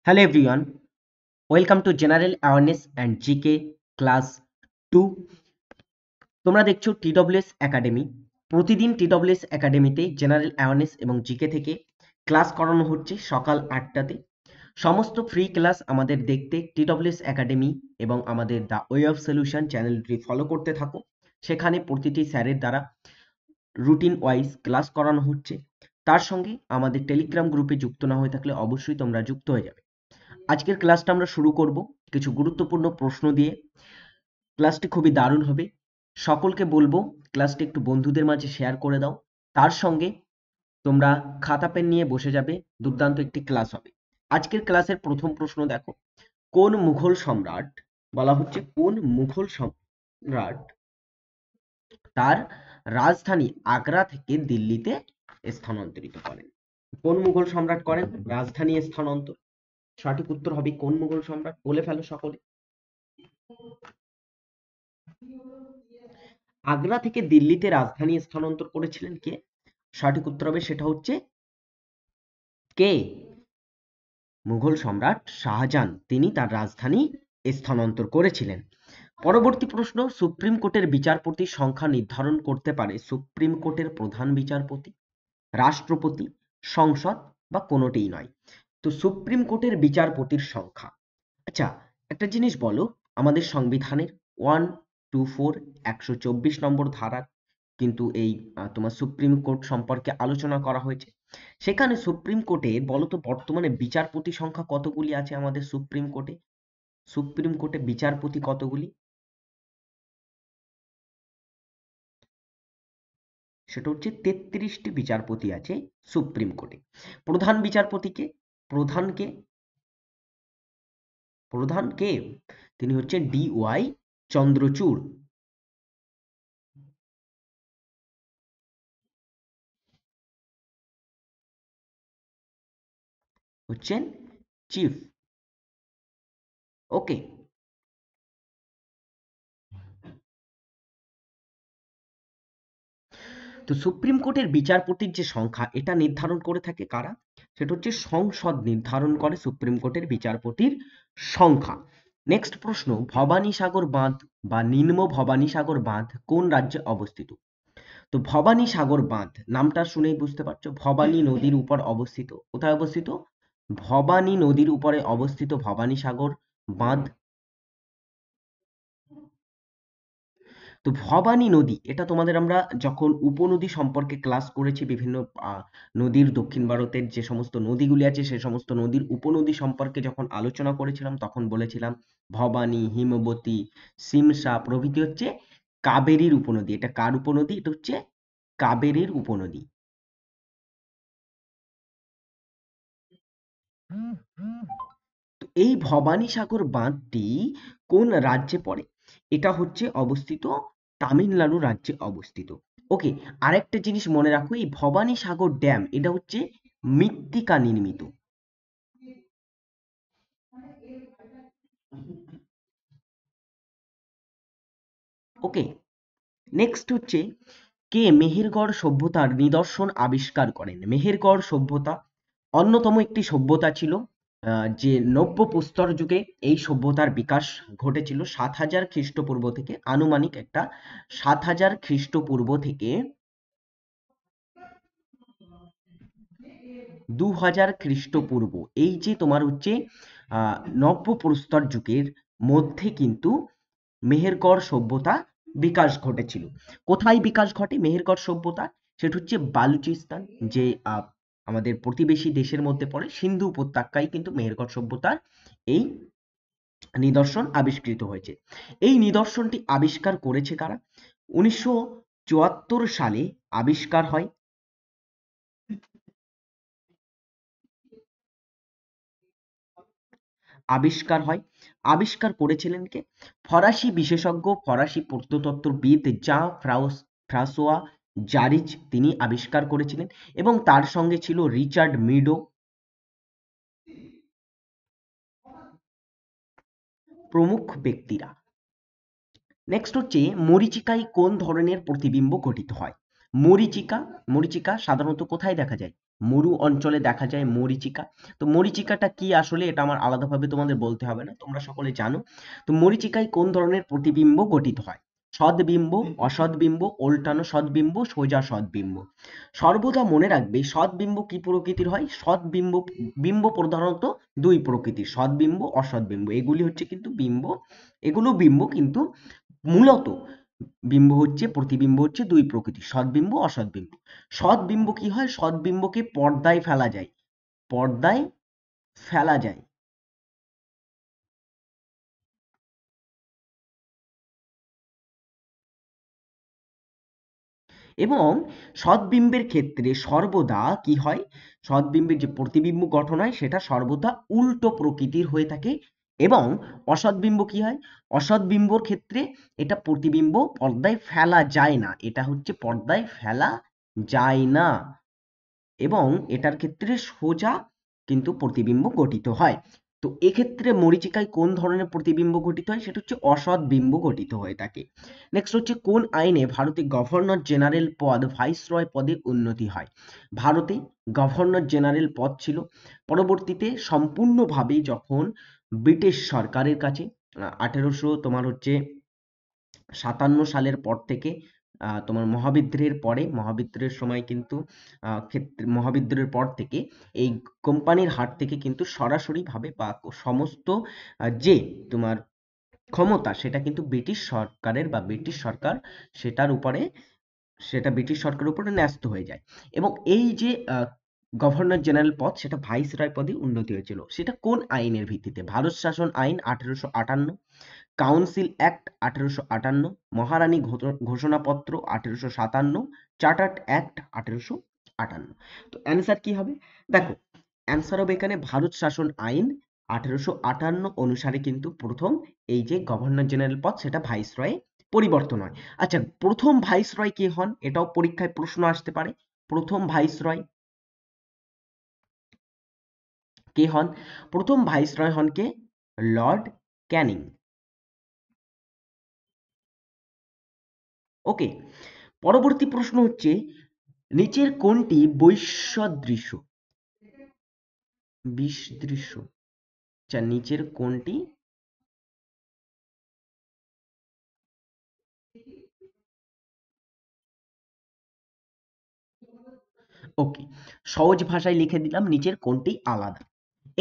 Hello everyone, welcome to General Awareness and GK Class 2। তোমরা দেখছো TWS academy. প্রতিদিন TWS একাডেমিতে জেনারেল অ্যাওয়ারনেস এবং জিকে থেকে ক্লাস করানো হচ্ছে সকাল 8টাতে। সমস্ত ফ্রি ক্লাস আমাদের দেখতে TWS একাডেমি এবং আমাদের দ্য ওয়ে অফ সলিউশন চ্যানেলটি ফলো করতে থাকো। সেখানে প্রতিটি স্যারের দ্বারা রুটিন ওয়াইজ ক্লাস করানো হচ্ছে। তার সঙ্গে আমাদের টেলিগ্রাম গ্রুপে যুক্ত না হয়ে থাকলে অবশ্যই তোমরা যুক্ত হয়ে যাবে। আজকের ক্লাসটা আমরা শুরু করব কিছু গুরুত্বপূর্ণ প্রশ্ন দিয়ে। ক্লাসটি খুবই দারুণ হবে। সকলকে বলবো ক্লাসটি একটু বন্ধুদের মাঝে শেয়ার করে দাও। তার সঙ্গে তোমরা খাতা পেন নিয়ে বসে যাবে, দুর্দান্ত একটি ক্লাস হবে। আজকের ক্লাসের প্রথম প্রশ্ন দেখো, কোন মুঘল সম্রাট, বলা হচ্ছে কোন মুঘল সম্রাট তার রাজধানী আগ্রা থেকে দিল্লিতে স্থানান্তরিত করেন? কোন মুঘল সম্রাট করেন রাজধানী স্থানান্তর? সঠিক উত্তর হবে কোন মুঘল সম্রাট? বলে ফেলো সকলে। আগ্রা থেকে দিল্লিতে রাজধানী স্থানান্তর করেছিলেন কে? সঠিক উত্তর হবে সেটা হচ্ছে কে? মুঘল সম্রাট শাহজাহান, তিনি তার রাজধানী স্থানান্তর করেছিলেন। পরবর্তী প্রশ্ন, সুপ্রিম কোর্টের বিচারপতির সংখ্যা নির্ধারণ করতে পারে সুপ্রিম কোর্টের প্রধান বিচারপতি, রাষ্ট্রপতি, সংসদ বা কোনোটিই নয়? তো সুপ্রিম কোর্টের বিচারপতির সংখ্যা, আচ্ছা একটা জিনিস বলো, আমাদের সংবিধানের 124 124 নম্বর ধারা কিন্তু এই তোমার সুপ্রিম কোর্ট সম্পর্কে আলোচনা করা হয়েছে। সেখানে সুপ্রিম কোর্টে বলো তো বর্তমানে বিচারপতি সংখ্যা কতগুলি আছে আমাদের সুপ্রিম কোর্টে? সুপ্রিম কোর্টে বিচারপতি কতগুলি? সেটা হচ্ছে 33টি বিচারপতি আছে সুপ্রিম কোর্টে। প্রধান বিচারপতিকে, প্রধানকে, প্রধানকে তিনি হচ্ছে DY চন্দ্রচূড়। হচ্ছেন চিফ। ওকে, তো সুপ্রিম কোর্টের বিচারপতির যে সংখ্যা এটা নির্ধারণ করে থাকে কারা? সেটা হচ্ছে সংসদ নির্ধারণ করে সুপ্রিম কোর্টের বিচারপতির সংখ্যা। নেক্সট প্রশ্ন, ভবানীসাগর বাঁধ বা নিম্ন ভবানীসাগর বাঁধ কোন রাজ্যে অবস্থিত? তো ভবানীসাগর বাঁধ নামটা শুনেই বুঝতে পারছো, ভবানী নদীর উপর অবস্থিত। কোথায় অবস্থিত? ভবানী নদীর উপরে অবস্থিত ভবানীসাগর বাঁধ। তো ভবানী নদী, এটা তোমাদের আমরা যখন উপনদী সম্পর্কে ক্লাস করেছি, বিভিন্ন নদীর, দক্ষিণ ভারতের যে সমস্ত নদীগুলি আছে সে সমস্ত নদীর উপনদী সম্পর্কে যখন আলোচনা করেছিলাম তখন বলেছিলাম ভবানী, হিমবতী, সিমসা প্রভৃতি হচ্ছে কাবেরীর উপনদী। এটা কার উপনদী? এটা হচ্ছে কাবেরীর উপনদী। তো এই ভবানীসাগর বাঁধটি কোন রাজ্যে পড়ে? এটা হচ্ছে অবস্থিত তামিলনাড়ু রাজ্যে অবস্থিত। ওকে, আরেকটা জিনিস মনে রাখো, এই ভবানীসাগর ড্যাম এটা হচ্ছে মৃত্তিকা নির্মিত। ওকে, নেক্সট হচ্ছে, কে মেহেরগড় সভ্যতার নিদর্শন আবিষ্কার করেন? মেহেরগড় সভ্যতা অন্যতম একটি সভ্যতা ছিল, যে নব্য প্রস্তর যুগে এই সভ্যতার বিকাশ ঘটেছিল 7000 খ্রিস্টপূর্ব থেকে, আনুমানিক একটা 7000 খ্রিস্টপূর্ব থেকে 2000 খ্রিস্টপূর্ব, এই যে তোমার হচ্ছে নব্য প্রস্তর যুগের মধ্যে কিন্তু মেহেরগড় সভ্যতা বিকাশ ঘটেছিল। কোথায় বিকাশ ঘটে মেহেরগড় সভ্যতা? সেটা হচ্ছে বালুচিস্তান, যে আমাদের প্রতিবেশী দেশের মধ্যে পড়ে, সিন্ধু উপত্যকায় কিন্তু মেহেরগড় সভ্যতার এই নিদর্শন আবিষ্কৃত হয়েছে। এই নিদর্শনটি আবিষ্কার করেছে কারা? 1974 সালে আবিষ্কার হয়। আবিষ্কার হয়, আবিষ্কার করেছিলেন কে? ফরাসি বিশেষজ্ঞ, ফরাসি প্রত্নতত্ত্ববিদ যা ফ্রাঁসোয়া জারিজ, তিনি আবিষ্কার করেছিলেন এবং তার সঙ্গে ছিল রিচার্ড মিডো প্রমুখ ব্যক্তিরা। নেক্সট হচ্ছে, মরীচিকায় কোন ধরনের প্রতিবিম্ব গঠিত হয়? মরীচিকা, মরীচিকা সাধারণত কোথায় দেখা যায়? মরু অঞ্চলে দেখা যায় মরীচিকা। তো মরীচিকাটা কি আসলে এটা আমার আলাদাভাবে তোমাদের বলতে হবে না, তোমরা সকলে জানো। তো মরীচিকায় কোন ধরনের প্রতিবিম্ব গঠিত হয়? সদ্বিম্ব, অসদ্বিম্ব, উল্টানো সদ্বিম্ব, সোজা সদ্বিম্ব। সর্বদা মনে রাখবে সদ্বিম্ব কি প্রকৃতির হয়? সদ্বিম্ব বিম্ব প্রধানত দুই প্রকৃতির, সদ্বিম্ব, অসদ্বিম্ব। এগুলি হচ্ছে কিন্তু বিম্ব, এগুলো বিম্ব, কিন্তু মূলত বিম্ব হচ্ছে, প্রতিবিম্ব হচ্ছে দুই প্রকৃতির, সদ্বিম্ব, অসদ্বিম্ব। সদ্বিম্ব কি হয়? সদ্বিম্বকে পর্দায় ফেলা যায়, পর্দায় ফেলা যায়। এবং সদ্বিম্বের ক্ষেত্রে সর্বদা কি হয়? সদ্বিম্বের যে প্রতিবিম্ব গঠন হয় সেটা সর্বদা উল্টো প্রকৃতির হয়ে থাকে। এবং অসদ্বিম্ব কি হয়? অসদ্বিম্বর ক্ষেত্রে এটা প্রতিবিম্ব পর্দায় ফেলা যায় না, এটা হচ্ছে পর্দায় ফেলা যায় না, এবং এটার ক্ষেত্রে সোজা কিন্তু প্রতিবিম্ব গঠিত হয়। তো এক্ষেত্রে মরীচিকায় কোন ধরনের প্রতিবিম্ব গঠিত হয়? সেটা হচ্ছে অসৎ বিম্ব গঠিত হয়ে থাকে। নেক্সট হচ্ছে কোন আইনে ভারতে গভর্নর জেনারেল পদ ভাইসরয় পদে উন্নতি হয়? ভারতে গভর্নর জেনারেল পদ ছিল, পরবর্তীতে সম্পূর্ণভাবে যখন ব্রিটিশ সরকারের কাছে 1800 তোমার হচ্ছে 57 সালের পর থেকে, তোমার মহাবিদ্রোহের পরে, মহাবিদ্রোহের সময় কিন্তু মহাবিদ্রোহের পর থেকে এই কোম্পানির হাত থেকে কিন্তু সরাসরিভাবে বা সমস্ত যে তোমার ক্ষমতা সেটা কিন্তু ব্রিটিশ সরকারের বা ব্রিটিশ সরকার সেটার উপরে, সেটা ব্রিটিশ সরকারের উপরে ন্যস্ত হয়ে যায়। এবং এই যে গভর্নর জেনারেল পদ সেটা ভাইসরয় পদে উন্নতি হয়েছিল। সেটা কোন আইনের ভিত্তিতে? ভারত শাসন আইন 1858, কাউন্সিল অ্যাক্ট 1858, মহারানী ঘোষণাপত্র 1857, চার্টার্ড অ্যাক্ট 1858। তো অ্যান্সার কি হবে? দেখো, অ্যান্সার হবে এখানে ভারত শাসন আইন 1858 অনুসারে কিন্তু প্রথম এই যে গভর্নর জেনারেল পদ সেটা ভাইসরয়ে পরিবর্তন হয়। আচ্ছা, প্রথম ভাইসরয় কে হন? এটাও পরীক্ষায় প্রশ্ন আসতে পারে। প্রথম ভাইসরয় কে হন? প্রথম ভাইসরয় হন কে? লর্ড ক্যানিং। ওকে, পরবর্তী প্রশ্ন হচ্ছে নিচের কোনটি বৈসাদৃশ্য? বিসদৃশ্য। আচ্ছা, নিচের কোনটি? ওকে, সহজ ভাষায় লিখে দিলাম, নিচের কোনটি আলাদা।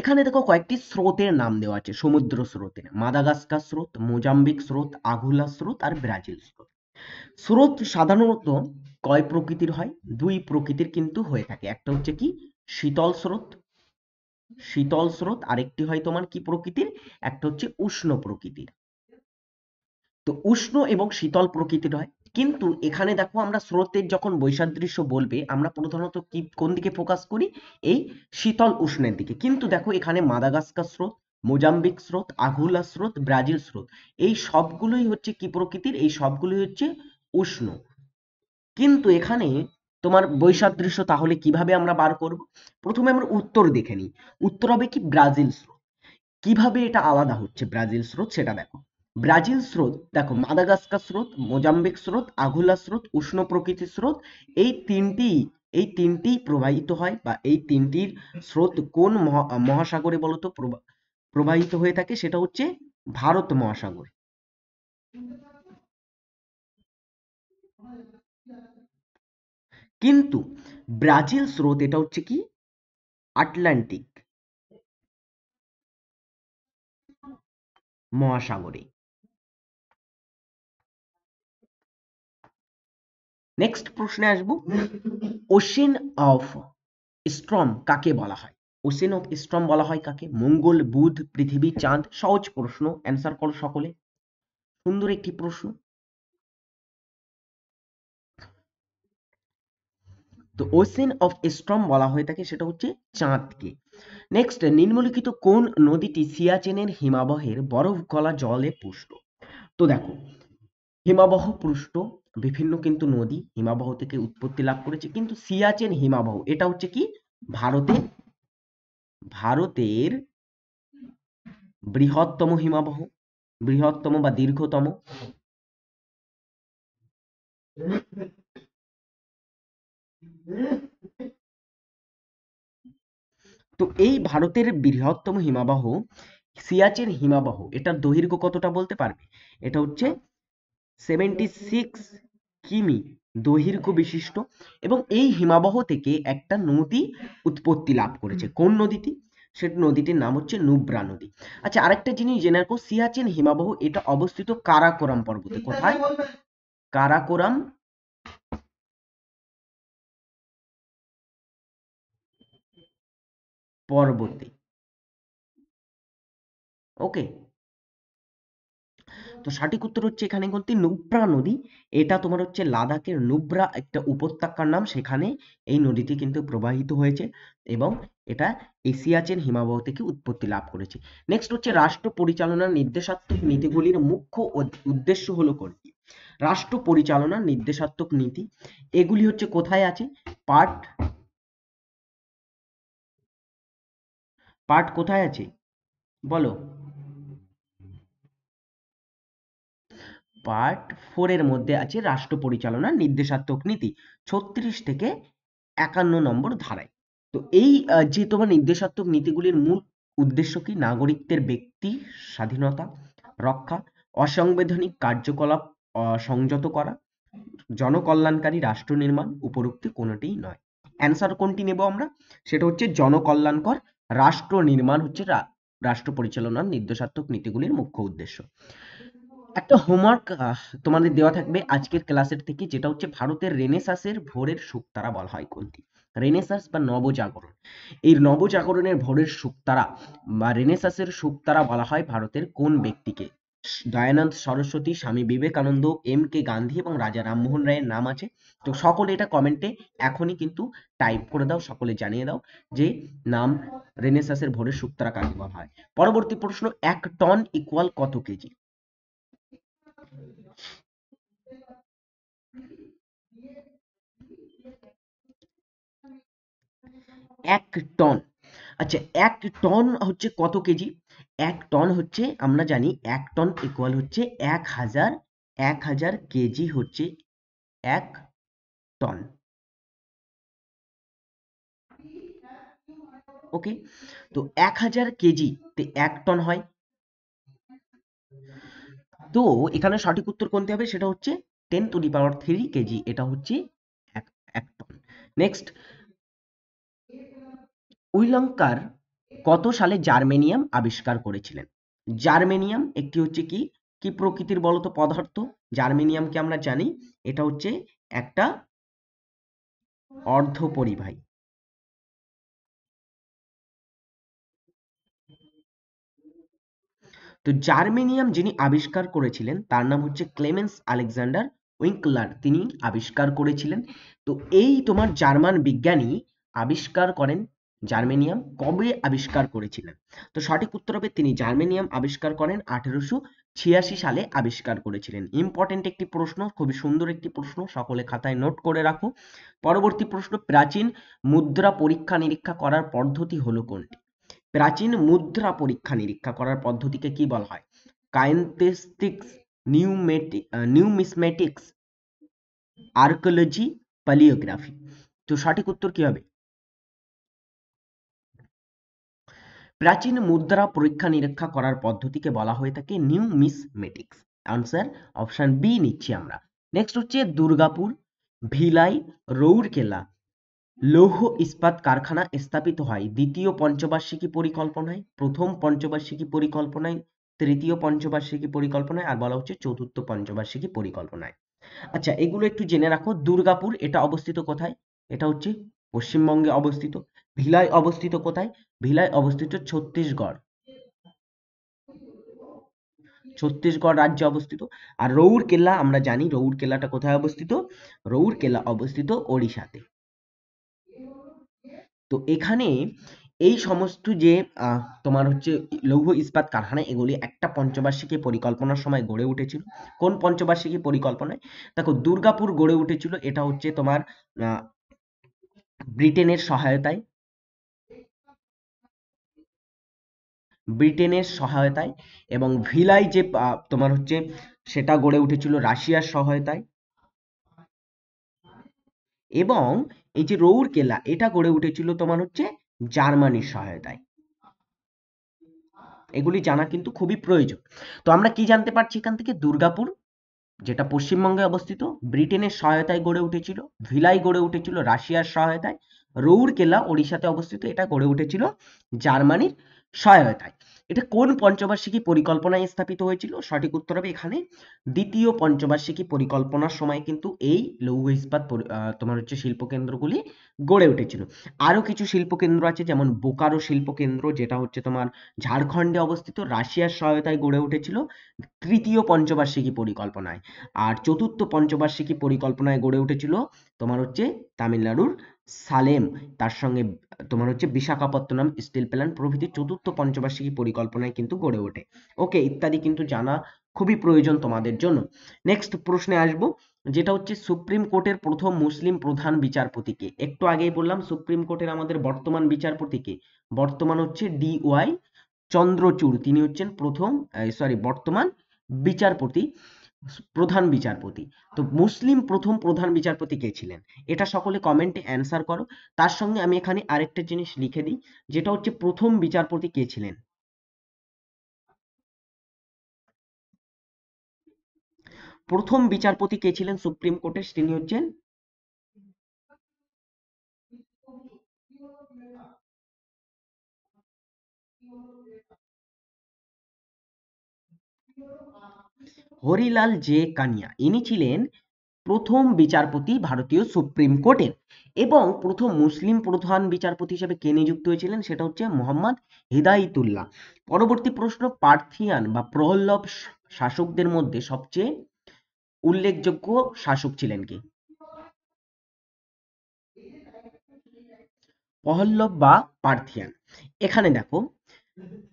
এখানে দেখো কয়েকটি স্রোতের নাম দেওয়া আছে, সমুদ্র স্রোতের, মাদাগাস্কার স্রোত, মোজাম্বিক স্রোত, আঘুলা স্রোত আর ব্রাজিল স্রোত। স্রোত সাধারণত কয় প্রকৃতির হয়? দুই প্রকৃতির কিন্তু হয়ে থাকে। একটা হচ্ছে কি? শীতল স্রোত, শীতল স্রোত, আরেকটি হয় তোমার কি প্রকৃতির? একটা হচ্ছে উষ্ণ প্রকৃতির। তো উষ্ণ এবং শীতল প্রকৃতির হয়। কিন্তু এখানে দেখো আমরা স্রোতের যখন বৈসাদৃশ্য বলবে আমরা প্রধানত কি কোন দিকে ফোকাস করি? এই শীতল উষ্ণের দিকে। কিন্তু দেখো এখানে মাদাগাস্কার স্রোত, মোজাম্বিক স্রোত, আঘুলা স্রোত, ব্রাজিল স্রোত, এই সবগুলোই হচ্ছে কি প্রকৃতির? এই সবগুলোই হচ্ছে উষ্ণ। কিন্তু এখানে তোমার বৈসাদৃশ্য তাহলে কিভাবে আমরা বার করব? প্রথমে আমরা উত্তর দেখে নিই। উত্তর হবে কি? ব্রাজিল স্রোত। কিভাবে এটা আলাদা হচ্ছে ব্রাজিল স্রোত সেটা দেখো। ব্রাজিল স্রোত দেখো, মাদাগাস্কার স্রোত, মোজাম্বিক স্রোত, আঘুলা স্রোত, উষ্ণ প্রকৃতির স্রোত, এই তিনটি, এই তিনটি প্রবাহিত হয়, বা এই তিনটির স্রোত কোন মহাসাগরে বলতো প্রবাহিত হয়ে থাকে? সেটা হচ্ছে ভারত মহাসাগর। কিন্তু ব্রাজিল স্রোত এটা হচ্ছে কি? আটলান্টিক মহাসাগরে। নেক্সট প্রশ্নে আসবো, ওশেন অফ স্টর্ম কাকে বলা হয়? ওশেন অফ স্টর্ম বলা হয় কাকে? মঙ্গল, বুধ, পৃথিবী, চাঁদ? সহজ প্রশ্ন, অ্যান্সার করো সকলে। সুন্দর একটি প্রশ্ন। তো ওশেন অফ স্টর্ম বলা হয়ে থাকে সেটা হচ্ছে চাঁদকে। নেক্সট, নিম্নলিখিত কোন নদীটি সিয়াচেনের হিমাবহের বরফ গলা জলে পুষ্ট? তো দেখো, হিমাবহ পৃষ্ঠ বিভিন্ন কিন্তু নদী হিমাবহ থেকে উৎপত্তি লাভ করেছে, কিন্তু সিয়াচেন হিমাবহ এটা হচ্ছে কি? ভারতের, ভারতের বৃহত্তম হিমাবহ, বৃহত্তম বা দীর্ঘতম। তো এই ভারতের বৃহত্তম হিমবাহ সিয়াচেন হিমবাহ, এটার দৈর্ঘ্য কতটা বলতে পারবে? এটা হচ্ছে 76 কিমি দৈর্ঘ্য বিশিষ্ট, এবং এই হিমবাহ থেকে একটা নদী উৎপত্তি লাভ করেছে। কোন নদীটি? সেটা নদীটির নাম হচ্ছে নুব্রা নদী। আচ্ছা, আরেকটা জিনিস জেনে রাখো, সিয়াচেন হিমবাহ এটা অবস্থিত কারাকোরাম পর্বতে। কোথায়? কারাকোরাম পর্বতে। ওকে, তো সঠিক উত্তর হচ্ছে এখানে কোনটি? নুব্রা নদী। এটা তোমার হচ্ছে লাদাখের নুব্রা একটা উপত্যকার নাম, সেখানে এই নদীটি কিন্তু প্রবাহিত হয়েছে, এবং এটা সিয়াচেন হিমবাহ থেকে উৎপত্তি লাভ করেছে। নেক্সট হচ্ছে রাষ্ট্র পরিচালনার নির্দেশাত্মক নীতিগুলির মুখ্য উদ্দেশ্য হলো কোনটি? রাষ্ট্র পরিচালনার নির্দেশাত্মক নীতি এগুলি হচ্ছে কোথায় আছে? পার্ট পার্ট কোথায় আছে বলো? পার্ট 4 এর মধ্যে আছে রাষ্ট্র পরিচালনার নির্দেশাত্মক নীতি, 36 থেকে 51 নম্বর ধারায়। তো এই যে তোমার নির্দেশাত্মক নীতিগুলির মূল উদ্দেশ্য কি? নাগরিকদের ব্যক্তি স্বাধীনতা রক্ষা, অসাংবিধানিক কার্যকলাপ সংযত করা, জনকল্যাণকারী রাষ্ট্র নির্মাণ, উপরোক্ত কোনোটিই নয়। অ্যান্সার কোনটি নেব আমরা? সেটা হচ্ছে জনকল্যাণকর রাষ্ট্র নির্মাণ হচ্ছে রাষ্ট্র পরিচালনার নির্দেশাত্মক নীতিগুলির মুখ্য উদ্দেশ্য। একটা হোমওয়ার্ক তোমাদের দেওয়া থাকবে আজকের ক্লাসের থেকে, যেটা হচ্ছে ভারতের রেনেসাসের ভোরের শুকতারা বলা হয় কোনটি? রেনেসাস বা নবজাগরণ, এই নবজাগরণের ভোরের শুকতারা বা রেনেসাসের শুকতারা বলা হয় ভারতের কোন ব্যক্তিকে? দয়ানন্দ সরস্বতী, স্বামী বিবেকানন্দ, এম কে গান্ধী এবং রাজা রামমোহন রায়ের নাম আছে। তো সকলে এটা কমেন্টে এখনই কিন্তু টাইপ করে দাও, সকলে জানিয়ে দাও যে নাম রেনেসাসের ভোরের শুকতারা কাকে বলা হয়। পরবর্তী প্রশ্ন, 1 টন ইকুয়াল কত কেজি? 1 টন। আচ্ছা, 1 টন হচ্ছে কত কেজি? 1 টন হচ্ছে, আমরা জানি 1 টন ইকুয়াল হচ্ছে 1000 কেজি হচ্ছে 1 টন। ওকে, তো 1000 কেজি তে 1 টন হয়। তো এখানে সঠিক উত্তর কোনটি হবে? সেটা হচ্ছে 10⁻³ কেজি, এটা হচ্ছে এক এক টন। নেক্সট, উইলঙ্কার কত সালে জার্মেনিয়াম আবিষ্কার করেছিলেন? জার্মেনিয়াম একটি হচ্ছে কি কি প্রকৃতির বলতো পদার্থ? জার্মেনিয়ামকে আমরা জানি এটা হচ্ছে একটা অর্ধপরিবাহী। তো জার্মেনিয়াম যিনি আবিষ্কার করেছিলেন তার নাম হচ্ছে ক্লেমেন্স আলেকজান্ডার উইঙ্কলার, তিনি আবিষ্কার করেছিলেন। তো এই তোমার জার্মান বিজ্ঞানী আবিষ্কার করেন জার্মেনিয়াম, কবে আবিষ্কার করেছিলেন? তো সঠিক উত্তর হবে তিনি জার্মেনিয়াম আবিষ্কার করেন 1886 সালে আবিষ্কার করেছিলেন। ইম্পর্টেন্ট একটি প্রশ্ন, খুবই সুন্দর একটি প্রশ্ন, সকলে খাতায় নোট করে রাখো। পরবর্তী প্রশ্ন, প্রাচীন মুদ্রা পরীক্ষা নিরীক্ষা করার পদ্ধতি হলো কোনটি? প্রাচীন মুদ্রা পরীক্ষা নিরীক্ষা করার পদ্ধতিকে কি বলা হয়? কাইন্থেস্টিক্স, নিউমিসমেটিক্স, আর্কিওলজি, প্যালিওগ্রাফি। তো সঠিক উত্তর কি হবে? প্রাচীন মুদ্রা পরীক্ষা নিরীক্ষা করার পদ্ধতিকে বলা হয়ে থাকে নিউমিসমেটিক্স। আনসার অপশন বি নিচ্ছি আমরা। নেক্সট হচ্ছে দুর্গাপুর, ভিলাই, রৌরকেলা লৌহ ইস্পাত কারখানা স্থাপিত হয় দ্বিতীয় পঞ্চবার্ষিকী পরিকল্পনায়, প্রথম পঞ্চবার্ষিকী পরিকল্পনায়, তৃতীয় পঞ্চবার্ষিকী পরিকল্পনায়, আর বলা হচ্ছে চতুর্থ পঞ্চবার্ষিকী পরিকল্পনায়। আচ্ছা, এগুলো একটু জেনে রাখো। দুর্গাপুর এটা অবস্থিত কোথায়? এটা হচ্ছে পশ্চিমবঙ্গে অবস্থিত। ভিলাই অবস্থিত কোথায়? ভিলাই অবস্থিত ছত্তিশগড়, ছত্তিশগড় রাজ্যে অবস্থিত। আর রৌরকেল্লা আমরা জানি রৌরকেল্লাটা কোথায় অবস্থিত? রৌরকেল্লা অবস্থিত ওড়িশাতে। তো এখানে এই সমস্ত যে তোমার হচ্ছে লৌহ ইস্পাত কারখানা, এগুলি একটা পঞ্চবার্ষিকী পরিকল্পনার সময় গড়ে উঠেছিল। কোন পঞ্চবার্ষিকী পরিকল্পনায়? দেখো, দুর্গাপুর গড়ে উঠেছিল, এটা হচ্ছে তোমার ব্রিটেনের সহায়তায়, ব্রিটেনের সহায়তায়, এবং ভিলাই যে তোমার হচ্ছে সেটা গড়ে উঠেছিল রাশিয়ার সহায়তায়, এবং এই যে রৌরকেল্লা এটা গড়ে উঠেছিল তোমার হচ্ছে জার্মানির সহায়তায়। এগুলি জানা কিন্তু খুবই প্রয়োজন। তো আমরা কি জানতে পারছি এখান থেকে? দুর্গাপুর যেটা পশ্চিমবঙ্গে অবস্থিত ব্রিটেনের সহায়তায় গড়ে উঠেছিল, ভিলাই গড়ে উঠেছিল রাশিয়ার সহায়তায়, রৌরকেল্লা ওড়িশাতে অবস্থিত এটা গড়ে উঠেছিল জার্মানির সহায়তায়। এটা কোন পঞ্চবার্ষিকী পরিকল্পনায় স্থাপিত হয়েছিল? সঠিক উত্তর হবে এখানে দ্বিতীয় পঞ্চবার্ষিকী পরিকল্পনার সময় কিন্তু এই লৌহ ইস্পাত তোমার হচ্ছে শিল্পকেন্দ্রগুলি গড়ে উঠেছিল। আরো কিছু শিল্পকেন্দ্র আছে, যেমন বোকারো শিল্পকেন্দ্র যেটা হচ্ছে তোমার ঝাড়খণ্ডে অবস্থিত, রাশিয়ার সহায়তায় গড়ে উঠেছিল তৃতীয় পঞ্চবার্ষিকী পরিকল্পনায়। আর চতুর্থ পঞ্চবার্ষিকী পরিকল্পনায় গড়ে উঠেছিল তোমার হচ্ছে তামিলনাড়ুর সালেম, তার সঙ্গে তোমার হচ্ছে বিশাখাপত্তনম স্টিল প্ল্যান্ট প্রভৃতি চতুর্থ পঞ্চবার্ষিকী পরিকল্পনায় কিন্তু গড়ে ওঠে। ওকে, ইত্যাদি কিন্তু জানা খুবই প্রয়োজন তোমাদের জন্য। নেক্সট প্রশ্নে আসবো, যেটা হচ্ছে সুপ্রিম কোর্টের প্রথম মুসলিম প্রধান বিচারপতিকে। একটু আগেই বললাম সুপ্রিম কোর্টের আমাদের বর্তমান বিচারপতিকে, বর্তমান হচ্ছে DY চন্দ্রচূড়, তিনি হচ্ছেন বর্তমান বিচারপতি, প্রধান বিচারপতি। তো মুসলিম প্রথম প্রধান বিচারপতি কে ছিলেন? এটা সকলে কমেন্টে অ্যান্সার করো। তার সঙ্গে আমি এখানে আরেকটা জিনিস লিখে দিই, যেটা হচ্ছে প্রথম বিচারপতি কে ছিলেন। প্রথম বিচারপতি কে ছিলেন সুপ্রিম কোর্টের? তিনি হচ্ছেন হরিলাল জে কানিয়া। ইনি ছিলেন প্রথম বিচারপতি ভারতীয় সুপ্রিম কোর্টের। এবং প্রথম মুসলিম প্রধান বিচারপতি হিসেবে কে নিযুক্ত হয়েছিলেন? সেটা হচ্ছে মোহাম্মদ হিদায়তুল্লাহ। পরবর্তী প্রশ্ন, পার্থিয়ান বা প্রহল্লব শাসকদের মধ্যে সবচেয়ে উল্লেখযোগ্য শাসক ছিলেন কে? পহল্লব বা পার্থিয়ান। এখানে দেখো,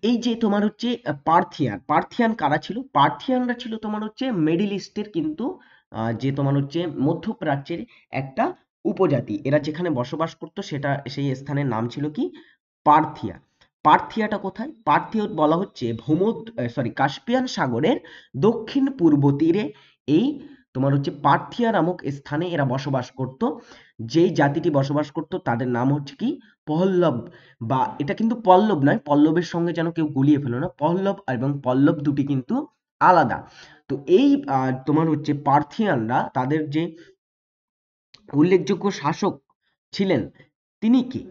এই যে তোমার হচ্ছে পার্থিয়ান কারা ছিল? পার্থিয়ানরা ছিল তোমার হচ্ছে মিডল ইস্টের কিন্তু যে তোমার হচ্ছে মধ্যপ্রাচ্যের একটা উপজাতি। এরা যেখানে বসবাস করতো সেটা সেই স্থানের নাম ছিল কি? পার্থিয়া। পার্থিয়াটা কোথায়? পার্থিয়া বলা হচ্ছে কাস্পিয়ান সাগরের দক্ষিণ পূর্ব তীরে এই তোমার হচ্ছে পার্থিয়া নামক স্থানে এরা বসবাস করত। যেই জাতিটি বসবাস করত তাদের নাম হচ্ছে কি? পহল্লব। বা এটা কিন্তু পল্লব নয়, পল্লবের সঙ্গে যেন কেউ গুলিয়ে ফেলো না, পহল্লব এবং পল্লব দুটি কিন্তু আলাদা। তো এই তোমার হচ্ছে পার্থিয়ানরা তাদের যে উল্লেখযোগ্য শাসক ছিলেন তিনি কি?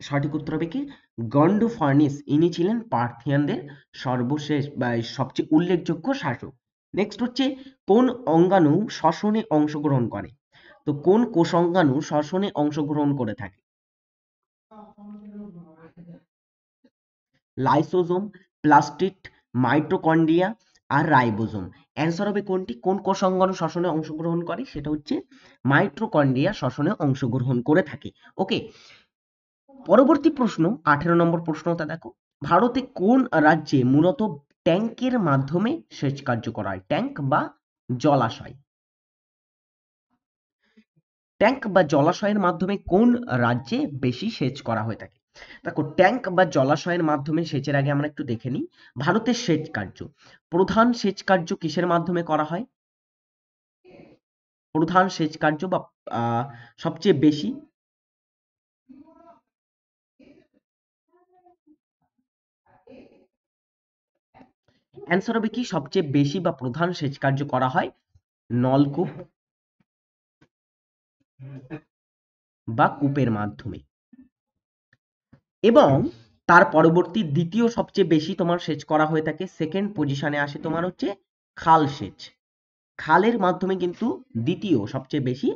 সঠিক উত্তর হবে কি? গন্ডোফার্নিস। ইনি ছিলেন পার্থিয়ানদের সর্বশেষ বা সবচেয়ে উল্লেখযোগ্য শাসক। নেক্সট হচ্ছে কোন অঙ্গাণু শ্বসনে অংশগ্রহণ করে? তো কোন কোষাঙ্গাণু শ্বসনে অংশগ্রহণ করে থাকে? লাইসোজোম, প্লাস্টিড, মাইটোকন্ড্রিয়া আর রাইবোজোম। অ্যান্সার হবে কোনটি? কোন কোষাঙ্গাণু শ্বসনে অংশগ্রহণ করে? সেটা হচ্ছে মাইটোকন্ড্রিয়া শ্বসনে অংশগ্রহণ করে থাকে। ওকে, পরবর্তী প্রশ্ন 18 নম্বর প্রশ্নটা দেখো, ভারতে কোন রাজ্যে মূলত ট্যাঙ্কের মাধ্যমে সেচ কার্য করা হয়? ট্যাঙ্ক বা জলাশয়। ট্যাঙ্ক বা জলাশয়ের মাধ্যমে কোন রাজ্যে বেশি সেচ করা হয়ে থাকে? দেখো, ট্যাঙ্ক বা জলাশয়ের মাধ্যমে সেচের আগে আমরা একটু দেখে নিই ভারতের সেচ কার্য। প্রধান সেচ কার্য কিসের মাধ্যমে করা হয়? প্রধান সেচ কার্য বা সবচেয়ে বেশি? অ্যান্সার হবে কি? সবচেয়ে বেশি বা প্রধান সেচ কার্য করা হয় নলকূপ বা কূপের মাধ্যমে। এবং তার পরবর্তী দ্বিতীয় সবচেয়ে বেশি তোমার সেচ করা হয়ে থাকে, সেকেন্ড পজিশনে আসে তোমার হচ্ছে খাল সেচ। খালের মাধ্যমে কিন্তু দ্বিতীয় সবচেয়ে বেশি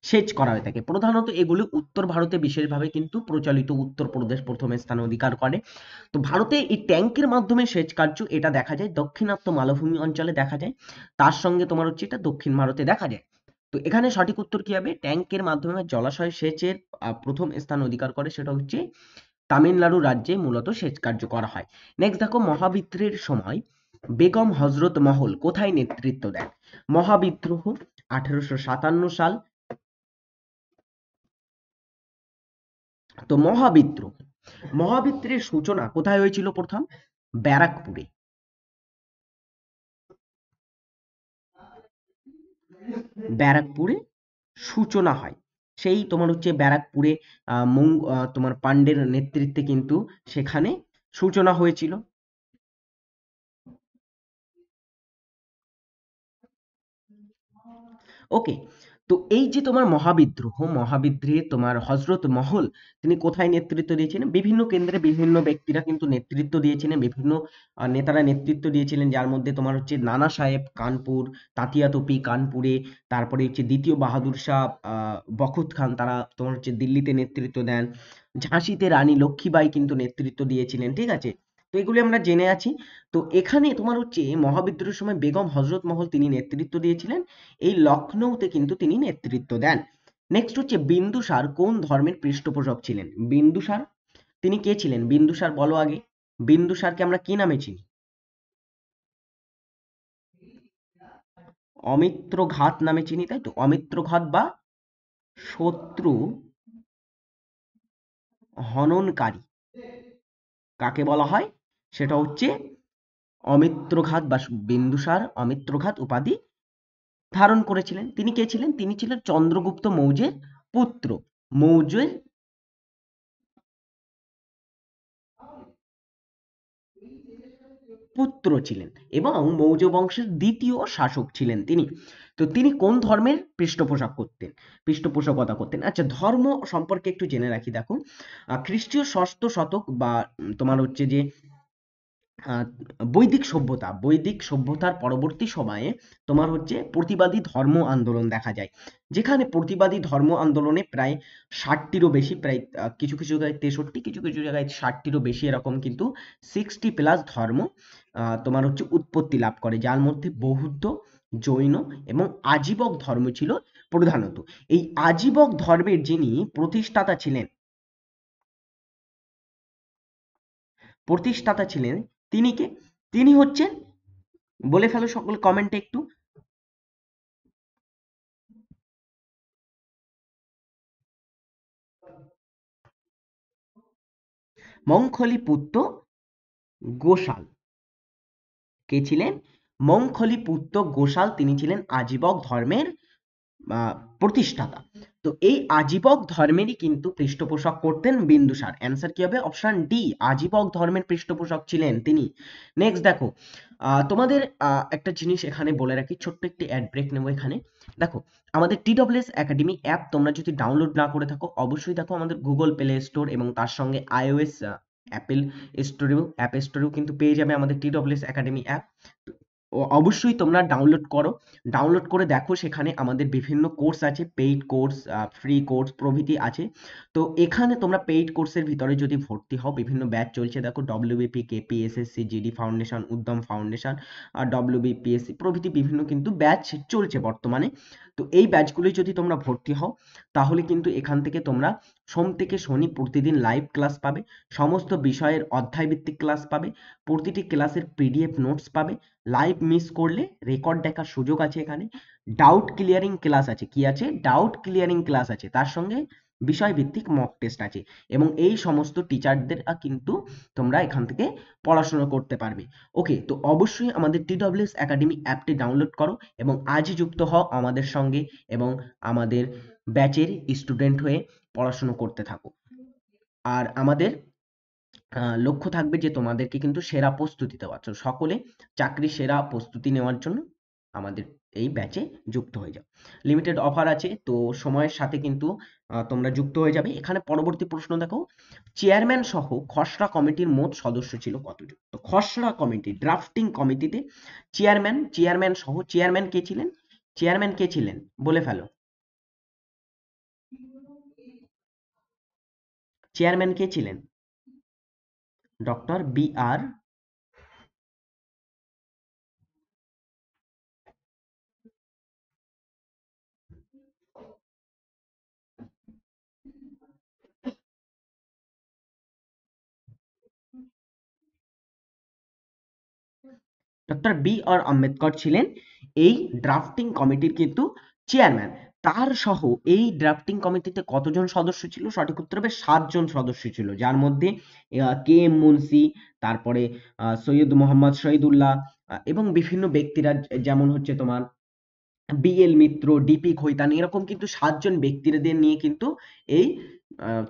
সেচ করা হয়ে থাকে। প্রধানত এগুলি উত্তর ভারতে বিশেষভাবে কিন্তু প্রচলিত, উত্তরপ্রদেশ প্রথম স্থান অধিকার করে। তো ভারতে এই ট্যাঙ্কের মাধ্যমে সেচ কার্য এটা দেখা যায় দক্ষিণাত্য মালভূমি অঞ্চলে দেখা যায়, তার সঙ্গে তোমার হচ্ছে এটা দক্ষিণ ভারতে দেখা যায়। তো এখানে সঠিক উত্তর কি হবে? ট্যাঙ্কের মাধ্যমে জলাশয় সেচের প্রথম স্থান অধিকার করে সেটা হচ্ছে তামিলনাড়ু রাজ্যে মূলত সেচ কার্য করা হয়। নেক্সট দেখো, মহাবিদ্রোহের সময় বেগম হজরত মহল কোথায় নেতৃত্ব দেন? মহাবিদ্রোহ 1857 সাল। তো মহাবিদ্রোহের সূচনা কোথায় হয়েছিল প্রথম? ব্যারাকপুরে। ব্যারাকপুরে সূচনা হয়। সেই তোমার হচ্ছে ব্যারাকপুরে তোমার পান্ডের নেতৃত্বে কিন্তু সেখানে সূচনা হয়েছিল। ওকে, তো এই যে তোমার মহাবিদ্রোহে তোমার হজরত মহল তিনি কোথায় নেতৃত্ব দিয়েছিলেন? বিভিন্ন কেন্দ্রে বিভিন্ন ব্যক্তিরা কিন্তু নেতৃত্ব দিয়েছিলেন, বিভিন্ন নেতারা নেতৃত্ব দিয়েছিলেন, যার মধ্যে তোমার হচ্ছে নানা সাহেব কানপুর, তাতিয়া তোপি কানপুরে, তারপরে হচ্ছে দ্বিতীয় বাহাদুর শাহ বখত খান, তারা তোমার হচ্ছে দিল্লিতে নেতৃত্ব দেন, ঝাঁসিতে রানী লক্ষ্মীবাই কিন্তু নেতৃত্ব দিয়েছিলেন, ঠিক আছে? তো এগুলি আমরা জেনে আছি। তো এখানে তোমার হচ্ছে মহাবিদ্রোহের সময় বেগম হজরত মহল তিনি নেতৃত্ব দিয়েছিলেন, এই লখনৌতে কিন্তু তিনি নেতৃত্ব দেন। নেক্সট হচ্ছে বিন্দুসার কোন ধর্মের পৃষ্ঠপোষক ছিলেন? বিন্দুসার তিনি কে ছিলেন? বিন্দুসার বলো আগে। বিন্দুসারকে আমরা কি নামে চিনি? অমিত্রঘাত নামে চিনি, তাই তো? অমিত্রঘাত বা শত্রু হননকারী কাকে বলা হয়? সেটা হচ্ছে অমিত্রঘাত বা বিন্দুসার অমিত্রঘাত উপাধি ধারণ করেছিলেন। তিনি কে ছিলেন? তিনি ছিলেন চন্দ্রগুপ্ত মৌর্যের পুত্র। মৌর্যের পুত্র ছিলেন এবং মৌর্য বংশের দ্বিতীয় শাসক ছিলেন তিনি। তো তিনি কোন ধর্মের পৃষ্ঠপোষকতা করতেন? আচ্ছা, ধর্ম সম্পর্কে একটু জেনে রাখি। দেখো, খ্রিস্টীয় ষষ্ঠ শতক বা তোমার হচ্ছে যে আহ, বৈদিক সভ্যতার পরবর্তী সময়ে তোমার হচ্ছে প্রতিবাদী ধর্ম আন্দোলন দেখা যায়, যেখানে প্রতিবাদী ধর্ম আন্দোলনে প্রায় 60টিরও বেশি, প্রায় কিছু কিছু জায়গায় 63, কিছু কিছু জায়গায় 60টিরও বেশি, এরকম কিন্তু 60+ ধর্ম তোমার হচ্ছে উৎপত্তি লাভ করে, যার মধ্যে বৌদ্ধ, জৈন এবং আজীবক ধর্ম ছিল প্রধানত। এই আজীবক ধর্মের যিনি প্রতিষ্ঠাতা ছিলেন তিনি কে? তিনি হচ্ছেন, বলে ফেলো সকল কমেন্টে একটু। মঙ্খলিপুত্র গোশাল কে ছিলেন? মঙ্খলিপুত্র গোশাল তিনি ছিলেন আজীবক ধর্মের প্রতিষ্ঠাতা। তো এই আজীবক ধর্মেরই কিন্তু পৃষ্ঠপোষক করতেন বিন্দুসার। অ্যান্সার কি হবে? অপশন ডি, আজীবক ধর্মের পৃষ্ঠপোষক ছিলেন তিনি। নেক্সট দেখো, তোমাদের একটা জিনিস এখানে বলে রাখি, ছোট্ট একটি অ্যাড ব্রেক নেবো এখানে। দেখো, আমাদের TWS একাডেমি অ্যাপ তোমরা যদি ডাউনলোড না করে থাকো, অবশ্যই দেখো আমাদের গুগল প্লে স্টোর এবং তার সঙ্গে iOS অ্যাপেল অ্যাপ স্টোরেও কিন্তু পেয়ে যাবে আমাদের TWS একাডেমি অ্যাপ। অবশ্যই তোমরা ডাউনলোড করে দেখো, সেখানে আমাদের বিভিন্ন কোর্স আছে, পেইড কোর্স, ফ্রি কোর্স প্রভৃতি আছে। তো এখানে তোমরা পেইড কোর্সের ভিতরে যদি ভর্তি হও, বিভিন্ন ব্যাচ চলছে, দেখো WBP, KPSSC, GD ফাউন্ডেশন, উদ্যম ফাউন্ডেশন, আর WBPSC প্রভৃতি বিভিন্ন কিন্তু ব্যাচ চলছে বর্তমানে। তো এই ব্যাচগুলি যদি তোমরা ভর্তি হও, তাহলে কিন্তু এখান থেকে তোমরা সোম থেকে শনি প্রতিদিন লাইভ ক্লাস পাবে, সমস্ত বিষয়ের অধ্যায়ভিত্তিক ক্লাস পাবে, প্রতিটি ক্লাসের PDF নোটস পাবে, লাইভ মিস করলে রেকর্ড দেখার সুযোগ আছে এখানে, ডাউট ক্লিয়ারিং ক্লাস আছে। কি আছে? ডাউট ক্লিয়ারিং ক্লাস আছে, তার সঙ্গে বিষয়ভিত্তিক মক টেস্ট আছে, এবং এই সমস্ত টিচারদের কিন্তু তোমরা এখান থেকে পড়াশোনা করতে পারবে। ওকে, তো অবশ্যই আমাদের TWS একাডেমি অ্যাপটি ডাউনলোড করো এবং আজই যুক্ত হও আমাদের সঙ্গে, এবং আমাদের ব্যাচের স্টুডেন্ট হয়ে পড়াশোনা করতে থাকো। আর আমাদের লক্ষ্য থাকবে যে তোমাদেরকে কিন্তু সেরা প্রস্তুতি দেওয়া। তো সকলে চাকরির সেরা প্রস্তুতি নেওয়ার জন্য আমাদের এই ব্যাচে যুক্ত হয়ে যাও। লিমিটেড অফার আছে, তো সময়ের সাথে কিন্তু তোমরা যুক্ত হয়ে যাবে। এখানে পরবর্তী প্রশ্ন দেখো, চেয়ারম্যান সহ খসড়া কমিটির মোট সদস্য ছিল কতজন? তো খসড়া কমিটি, ড্রাফটিং কমিটিতে চেয়ারম্যান কে ছিলেন? চেয়ারম্যান কে ছিলেন বলে ফেলো। চেয়ারম্যান কে ছিলেন? ডক্টর বি আর আম্বেদকর ছিলেন এই ড্রাফটিং কমিটির কিন্তু চেয়ারম্যান। তার সহ এই ড্রাফটিং কমিটিতে কতজন সদস্য ছিল? সঠিক উত্তর হবে 7 জন সদস্য ছিল, যার মধ্যে কে এম মুন্সি, তারপরে সৈয়দ মোহাম্মদ শহীদুল্লাহ এবং বিভিন্ন ব্যক্তিরা, যেমন হচ্ছে তোমার বিএল মিত্র, ডিপি খৈতান, এরকম কিন্তু 7 জন ব্যক্তিদের নিয়ে কিন্তু এই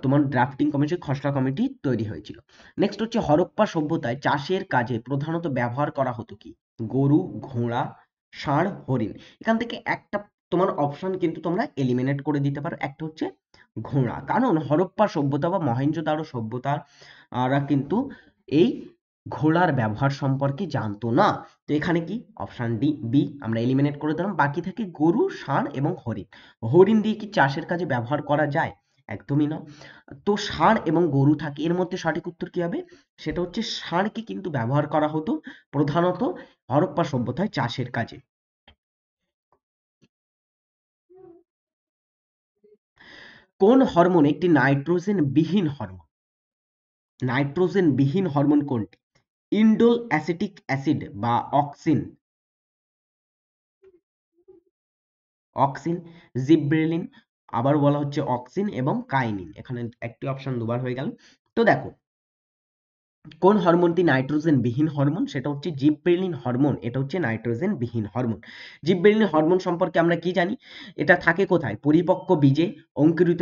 তোমার ড্রাফটিং কমিটি, খসড়া কমিটি তৈরি হয়েছিল। নেক্সট হচ্ছে হরপ্পা সভ্যতায় চাষের কাজে প্রধানত ব্যবহার করা হতো কি? গরু, ঘোড়া, ষাঁড়, হরিণ। এখান থেকে একটা তোমার অপশন কিন্তু তোমরা এলিমিনেট করে দিতে পারো, একটা হচ্ছে ঘোড়া, কারণ হরপ্পা সভ্যতা বা মহেঞ্জোদারো সভ্যতারা কিন্তু এই ঘোড়ার ব্যবহার সম্পর্কে জানতো না। তো এখানে কি অপশন ডি, বি আমরা এলিমিনেট করে দিলাম। বাকি থাকে গরু, ষাঁড় এবং হরিণ। হরিণ দিয়ে কি চাষের কাজে ব্যবহার করা যায়? একদমই না। তো ষাঁড় এবং গরু থাকে, এর মধ্যে সঠিক উত্তর কি হবে? সেটা হচ্ছে ষাঁড়কে কিন্তু ব্যবহার করা হতো প্রধানত হরপ্পা সভ্যতায় চাষের কাজে। কোন হরমোন একটি নাইট্রোজেন বিহীন হরমোন? নাইট্রোজেন বিহীন হরমোন কোনটি? ইন্ডোল অ্যাসিটিক অ্যাসিড বা অক্সিন? অক্সিন, জিব্রেলিন, আবার বলা হচ্ছে অক্সিন এবং কাইনিন। এখানে একটি অপশন দুবার হয়ে গেল। তো দেখো, কোন হরমোনটি নাইট্রোজেন বিহীন হরমোন? সেটা হচ্ছে জিব্রেলিন হরমোন, এটা হচ্ছে নাইট্রোজেন বিহীন হরমোন। জিব্রেলিন হরমোন সম্পর্কে আমরা কি জানি? এটা থাকে কোথায়? পরিপক্ক বীজে, অঙ্কুরিত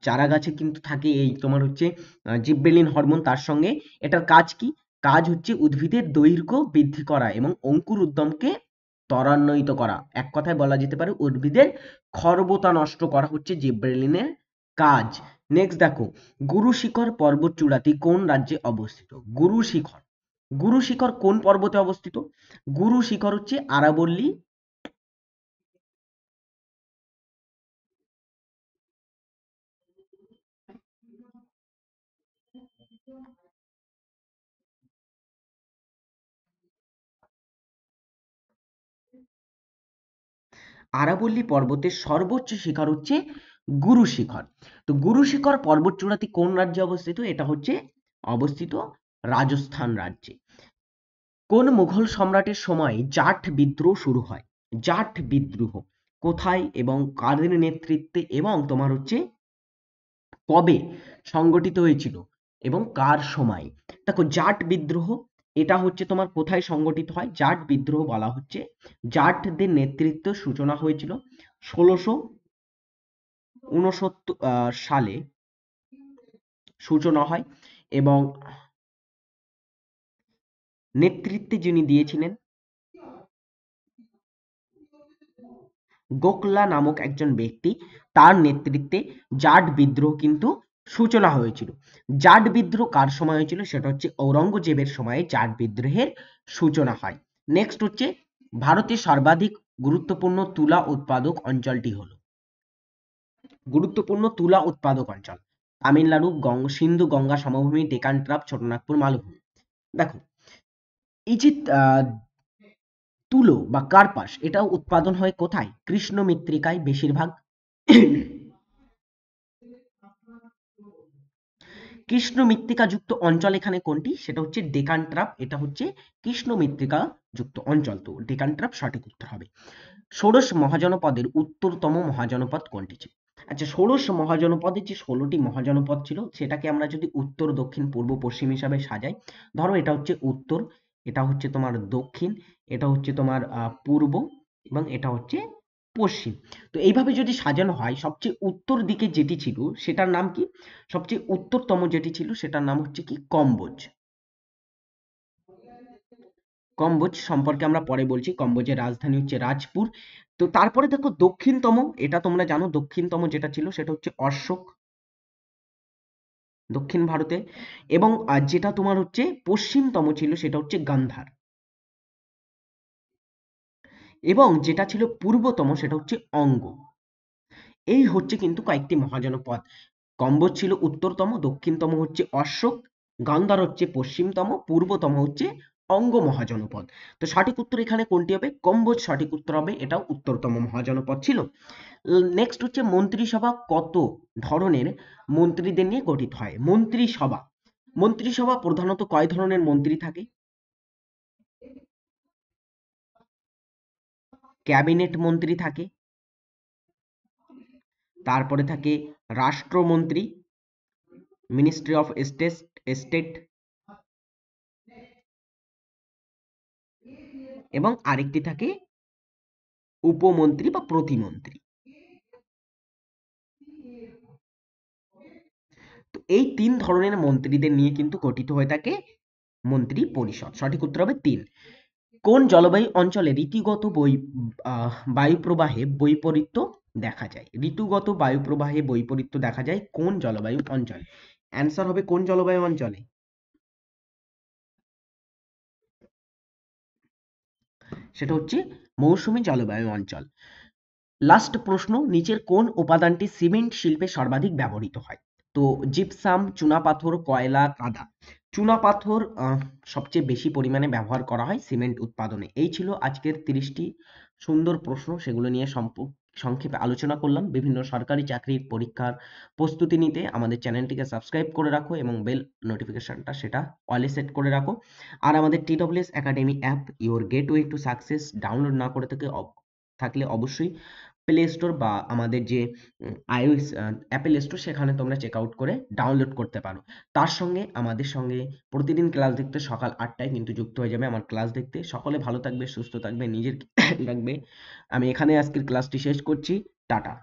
চারা গাছে কিন্তু থাকে এই তোমার হচ্ছে জিব্রেলিন হরমোন। তার সঙ্গে এটার কাজ কি? কাজ হচ্ছে উদ্ভিদের দৈর্ঘ্য বৃদ্ধি করা এবং অঙ্কুর উদ্যমকে ত্বরান্বিত করা। এক কথায় বলা যেতে পারে উদ্ভিদের খর্বতা নষ্ট করা হচ্ছে জিব্রেলিনের কাজ। নেক্সট দেখো, গুরু শিখর পর্বতচূড়াটি কোন রাজ্যে অবস্থিত? গুরু শিখর, গুরু শিখর কোন পর্বতে অবস্থিত? গুরু শিখর হচ্ছে আরাবল্লী। আরাবল্লী পর্বতের সর্বোচ্চ শিখর হচ্ছে গুরু শিখর। তো গুরু শিখর পর্বতচূড়াটি কোন রাজ্যে অবস্থিত? এটা হচ্ছে অবস্থিত রাজস্থান রাজ্যে। কোন মুঘল সম্রাটের সময় জাট বিদ্রোহ শুরু হয়? জাট বিদ্রোহ কোথায় এবং কাদের নেতৃত্বে এবং তোমার হচ্ছে কবে সংগঠিত হয়েছিল এবং কার সময়? দেখো, জাট বিদ্রোহ এটা হচ্ছে তোমার কোথায় সংগঠিত হয়? জাট বিদ্রোহ বলা হচ্ছে, জাটদের নেতৃত্ব সূচনা হয়েছিল 1669 সালে সূচনা হয় এবং নেতৃত্বে যিনি দিয়েছিলেন গোখলা নামক একজন ব্যক্তি, তার নেতৃত্বে জাট বিদ্রোহ কিন্তু সূচনা হয়েছিল। জাট বিদ্রোহ কার সময় হয়েছিল? সেটা হচ্ছে ঔরঙ্গজেবের সময়ে জাট বিদ্রোহের সূচনা হয়। নেক্সট হচ্ছে ভারতের সর্বাধিক গুরুত্বপূর্ণ তুলা উৎপাদক অঞ্চলটি হলো? গুরুত্বপূর্ণ তুলা উৎপাদক অঞ্চল তামিলনাড়ু, সিন্ধু গঙ্গা সমভূমি, ডেকান ট্রাপ, ছোটনাগপুর মালভূমি। দেখো, এই যে তুলো বা কার্পাস, এটাও উৎপাদন হয় কোথায়? কৃষ্ণ মৃত্তিকায় বেশিরভাগ। কৃষ্ণ মৃত্তিকা যুক্ত অঞ্চল এখানে কোনটি? সেটা হচ্ছে ডেকান ট্রাপ, এটা হচ্ছে কৃষ্ণ মৃত্তিকা যুক্ত অঞ্চল। তো ডেকান ট্রাপ সঠিক উত্তর হবে। ষোড়শ মহাজনপদের উত্তরতম মহাজনপদ কোনটি ছিল? আচ্ছা, ষোড়শ মহাজনপদের যে 16টি মহাজনপদ ছিল, সেটাকে আমরা যদি উত্তর, দক্ষিণ, পূর্ব, পশ্চিম হিসাবে সাজাই, ধরো এটা হচ্ছে উত্তর, এটা হচ্ছে তোমার দক্ষিণ, এটা হচ্ছে তোমার পূর্ব এবং এটা হচ্ছে পশ্চিম। তো এইভাবে যদি সাজানো হয়, সবচেয়ে উত্তর দিকে যেটি ছিল সেটার নাম কি? সবচেয়ে উত্তরতম যেটি ছিল সেটার নাম হচ্ছে কি? কম্বোজ। কম্বোজ সম্পর্কে আমরা পরে বলছি। কম্বোজের রাজধানী হচ্ছে রাজপুর। তো তারপরে দেখো দক্ষিণতম, এটা তোমরা জানো দক্ষিণতম যেটা ছিল সেটা হচ্ছে অশোক, দক্ষিণ ভারতে। এবং যেটা তোমার হচ্ছে পশ্চিমতম ছিল সেটা হচ্ছে গান্ধার। এবং যেটা ছিল পূর্বতম সেটা হচ্ছে অঙ্গ। এই হচ্ছে কিন্তু কয়েকটি মহাজনপদ। কম্বোজ ছিল উত্তরতম, দক্ষিণতম হচ্ছে অশোক, গান্ধার হচ্ছে পশ্চিমতম, পূর্বতম হচ্ছে অঙ্গ মহাজনপদ। তো সঠিক উত্তর এখানে কোনটি হবে? কম্বোজ সঠিক উত্তর হবে, এটাও উত্তরতম মহাজনপদ ছিল। নেক্সট হচ্ছে মন্ত্রিসভা কত ধরনের মন্ত্রীদের নিয়ে গঠিত হয়? মন্ত্রিসভা, মন্ত্রিসভা প্রধানত কয় ধরনের মন্ত্রী থাকে? ক্যাবিনেট মন্ত্রী থাকে, তারপরে থাকে রাষ্ট্রমন্ত্রী, মিনিস্ট্রি অফ স্টেট, এবং আরেকটি থাকে উপমন্ত্রী বা প্রতিমন্ত্রী। তো এই 3 ধরনের মন্ত্রীদের নিয়ে কিন্তু গঠিত হয়ে থাকে মন্ত্রী পরিষদ। সঠিক উত্তর হবে 3। কোন জলবায়ু অঞ্চলে ঋতুগত বায়ু প্রবাহে বৈপরীত্য দেখা যায়? ঋতুগত বায়ু প্রবাহে বৈপরীত্য দেখা যায় কোন জলবায়ু অঞ্চলে? অ্যান্সার হবে কোন জলবায়ু অঞ্চলে? সেটা হচ্ছে মৌসুমী জলবায়ু অঞ্চল। লাস্ট প্রশ্ন, নিচের কোন উপাদানটি সিমেন্ট শিল্পে সর্বাধিক ব্যবহৃত হয়? তো জিপসাম, চুনাপাথর, কয়লা, কাদা। চুনাপাথর সবচেয়ে বেশি পরিমাণে ব্যবহার করা হয় সিমেন্ট উৎপাদনে। এই ছিল আজকের 30টি সুন্দর প্রশ্ন, সেগুলো নিয়ে সংক্ষেপে আলোচনা করলাম। বিভিন্ন সরকারি চাকরির পরীক্ষার প্রস্তুতি নিতে আমাদের চ্যানেলটিকে সাবস্ক্রাইব করে রাখো এবং বেল নোটিফিকেশনটা সেটা অলে সেট করে রাখো। আর আমাদের TWS academy app your gateway to success download না করে থাকলে অবশ্যই প্লে স্টোর বা আমাদের যে iOS অ্যাপেল স্টোর, সেখানে তোমরা চেক আউট করে ডাউনলোড করতে পারো। তার সঙ্গে আমাদের সঙ্গে প্রতিদিন ক্লাস দেখতে সকাল 8টায় কিন্তু যুক্ত হয়ে যাবে আমার ক্লাস দেখতে। সকলে ভালো থাকবে, সুস্থ থাকবে, নিজের রাখবে। আমি এখানে আজকের ক্লাসটি শেষ করছি। টাটা।